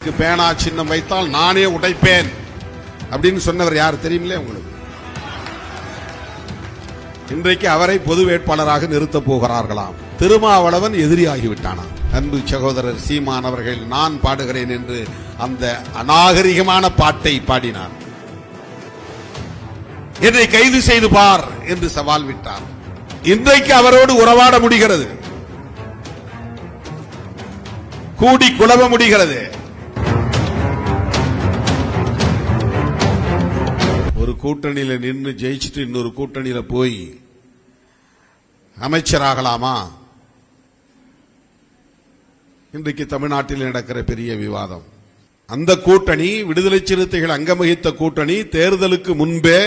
பேனா சின்னம் வைத்தால் நானே உடைப்பேன் அப்படின்னு சொன்னவர் யார் தெரியுமில்லே உங்களுக்கு? இன்றைக்கு அவரை பொது வேட்பாளராக நிறுத்தப் போகிறார்களாம். திருமாவளவன் எதிரியாகிவிட்டானாம். அன்பு சகோதரர் சீமான் அவர்கள் நான் பாடுகிறேன் என்று அந்த அநாகரிகமான பாட்டை பாடினார். என்னை கைது செய்து பார் என்று சவால் விட்டார். இன்றைக்கு அவரோடு உறவாட முடிகிறது, கூடி குழவ முடிகிறது. ஒரு கூட்டணியில நின்று ஜெயிச்சுட்டு இன்னொரு கூட்டணியில போய் அமைச்சராகலாமா? இன்றைக்கு தமிழ்நாட்டில் நடக்கிற பெரிய விவாதம். அந்த கூட்டணி விடுதலை சிறுத்தைகள் அங்கம் வகித்த கூட்டணி தேர்தலுக்கு முன்பே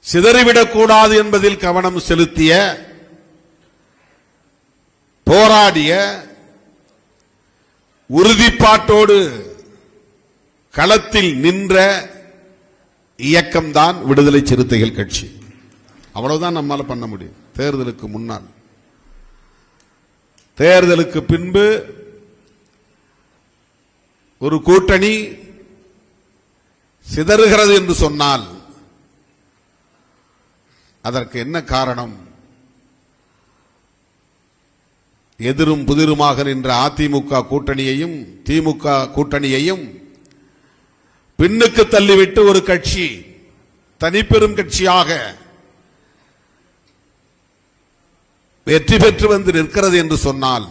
சிதறிவிடக்கூடாது என்பதில் கவனம் செலுத்திய, போராடிய, உறுதிப்பாட்டோடு களத்தில் நின்ற இயக்கம்தான் விடுதலை சிறுத்தைகள் கட்சி. அவ்வளவுதான் நம்மால பண்ண முடியும். தேர்தலுக்கு முன்னால், தேர்தலுக்கு பின்பு ஒரு கூட்டணி சிதறுகிறது என்று சொன்னால் அதற்கு என்ன காரணம்? எதிரும் புதிருமாக நின்ற அதிமுக கூட்டணியையும் திமுக கூட்டணியையும் பின்னுக்கு தள்ளிவிட்டு ஒரு கட்சி தனிப்பெரும் கட்சியாக வெற்றி பெற்று வந்து நிற்கிறது என்று சொன்னால்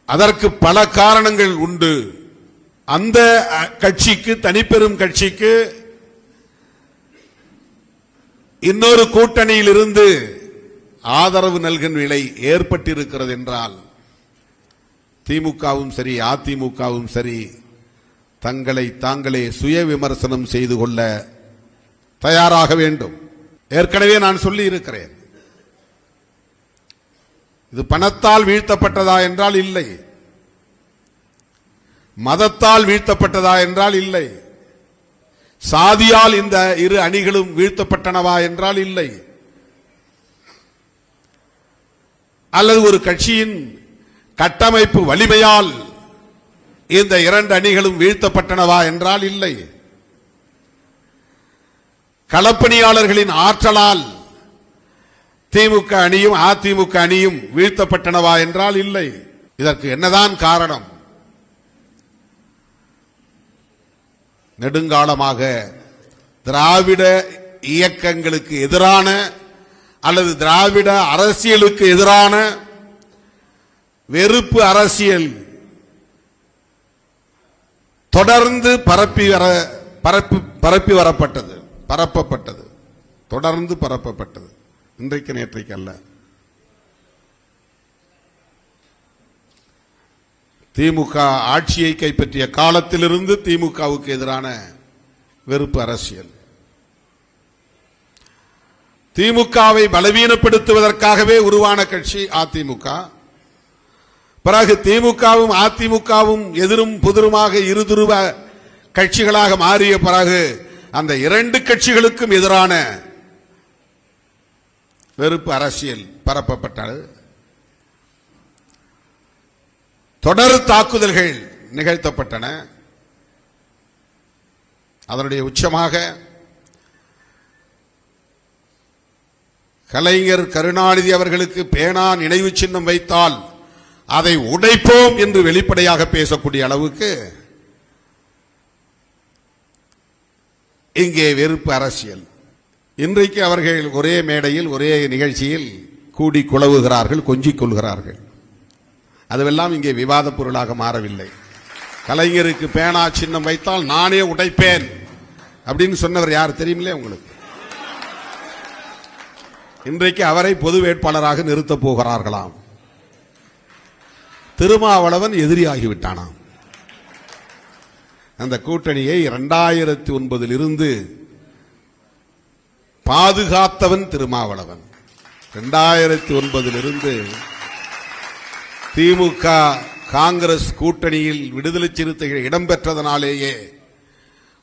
அதற்கு பல காரணங்கள் உண்டு. அந்த கட்சிக்கு, தனிப்பெரும் கட்சிக்கு இன்னொரு கூட்டணியில் இருந்து ஆதரவு நல்கும் நிலை ஏற்பட்டிருக்கிறது என்றால் திமுகவும் சரி அதிமுகவும் சரி தங்களை தாங்களே சுய விமர்சனம் செய்து கொள்ள தயாராக வேண்டும். ஏற்கனவே நான் சொல்லி இருக்கிறேன், இது பணத்தால் வீழ்த்தப்பட்டதா என்றால் இல்லை, மதத்தால் வீழ்த்தப்பட்டதா என்றால் இல்லை, சாதியால் இந்த இரு அணிகளும் வீழ்த்தப்பட்டனவா என்றால் இல்லை, அல்லது ஒரு கட்சியின் கட்டமைப்பு வலிமையால் இந்த இரண்டு அணிகளும் வீழ்த்தப்பட்டனவா என்றால் இல்லை, களப்பணியாளர்களின் ஆற்றலால் திமுக அணியும் அதிமுக அணியும் வீழ்த்தப்பட்டனவா என்றால் இல்லை. இதற்கு என்னதான் காரணம்? நெடுங்காலமாக திராவிட இயக்கங்களுக்கு எதிரான அல்லது திராவிட அரசியலுக்கு எதிரான வெறுப்பு அரசியல் தொடர்ந்து பரப்பப்பட்டது, தொடர்ந்து பரப்பப்பட்டது. இன்றைக்கு நேற்றைக்கு அல்ல. திமுக ஆட்சியை கைப்பற்றிய காலத்திலிருந்து திமுகவுக்கு எதிரான வெறுப்பு அரசியல், திமுகவை பலவீனப்படுத்துவதற்காகவே உருவான கட்சி அதிமுக. பிறகு திமுகவும் அதிமுகவும் எதிரும் புதிருமாக இருதுருவ கட்சிகளாக மாறிய பிறகு அந்த இரண்டு கட்சிகளுக்கும் எதிரான வெறுப்பு அரசியல் பரப்பப்பட்டது. தொடர் தாக்குதல்கள் நிகழ்த்தப்பட்டன. அதனுடைய உச்சமாக கலைஞர் கருணாநிதி அவர்களுக்கு பேனா நினைவு சின்னம் வைத்தால் அதை உடைப்போம் என்று வெளிப்படையாக பேசக்கூடிய அளவுக்கு இங்கே வெறுப்பு அரசியல். இன்றைக்கு அவர்கள் ஒரே மேடையில் ஒரே நிகழ்ச்சியில் கூடி குழவுகிறார்கள், கொஞ்சிக் கொள்கிறார்கள். அதுவெல்லாம் இங்கே விவாத பொருளாக மாறவில்லை. கலைஞருக்கு பேனா சின்னம் வைத்தால் நானே உடைப்பேன் அப்படின்னு சொன்னவர் யார் தெரியுமில்லே உங்களுக்கு? இன்றைக்கு அவரை பொது வேட்பாளராக நிறுத்தப் போகிறார்களாம். திருமாவளவன் எதிரியாகிவிட்டானாம். அந்த கூட்டணியை 2009 இருந்து பாதுகாத்தவன் திருமாவளவன். 2009 இருந்து திமுக காங்கிரஸ் கூட்டணியில் விடுதலை சிறுத்தைகள் இடம்பெற்றதனாலேயே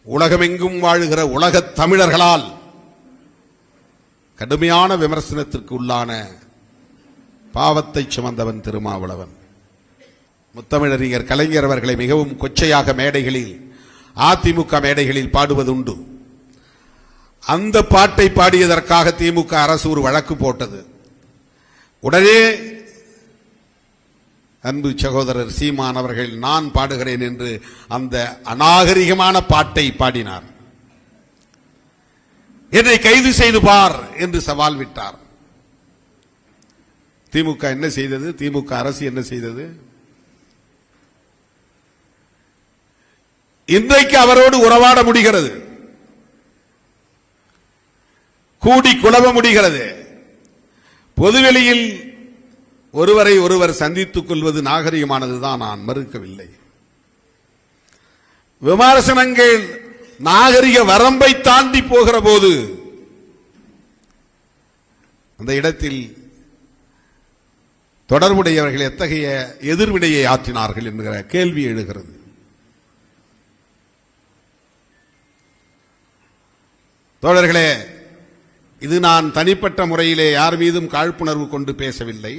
உலகமெங்கும் வாழுகிற உலகத் தமிழர்களால் கடுமையான விமர்சனத்திற்கு உள்ளான பாவத்தை சுமந்தவன் திருமாவளவன். முத்தமிழறிஞர் கலைஞர் அவர்களை மிகவும் கொச்சையாக மேடைகளில், அதிமுக மேடைகளில் பாடுவதுண்டு. அந்த பாட்டை பாடியதற்காக திமுக அரசு ஒரு வழக்கு போட்டது. உடனே அன்பு சகோதரர் சீமான் அவர்கள் நான் பாடுகிறேன் என்று அந்த அநாகரிகமான பாட்டை பாடினார். என்னை கைது செய்து பார் என்று சவால் விட்டார். திமுக என்ன செய்தது? திமுக அரசு என்ன செய்தது? இன்றைக்கு அவரோடு உறவாட முடிகிறது, கூடி குழவ முடிகிறது. பொதுவெளியில் ஒருவரை ஒருவர் சந்தித்துக் கொள்வது நாகரிகமானதுதான், நான் மறுக்கவில்லை. விமர்சனங்கள் நாகரிக வரம்பை தாண்டி போகிற போது அந்த இடத்தில் தொடர்புடையவர்கள் எத்தகைய எதிர்வினையை ஆற்றினார்கள் என்கிற கேள்வி எழுகிறது. தோழர்களே, இது நான் தனிப்பட்ட முறையிலே யார் மீதும் காழ்ப்புணர்வு கொண்டு பேசவில்லை.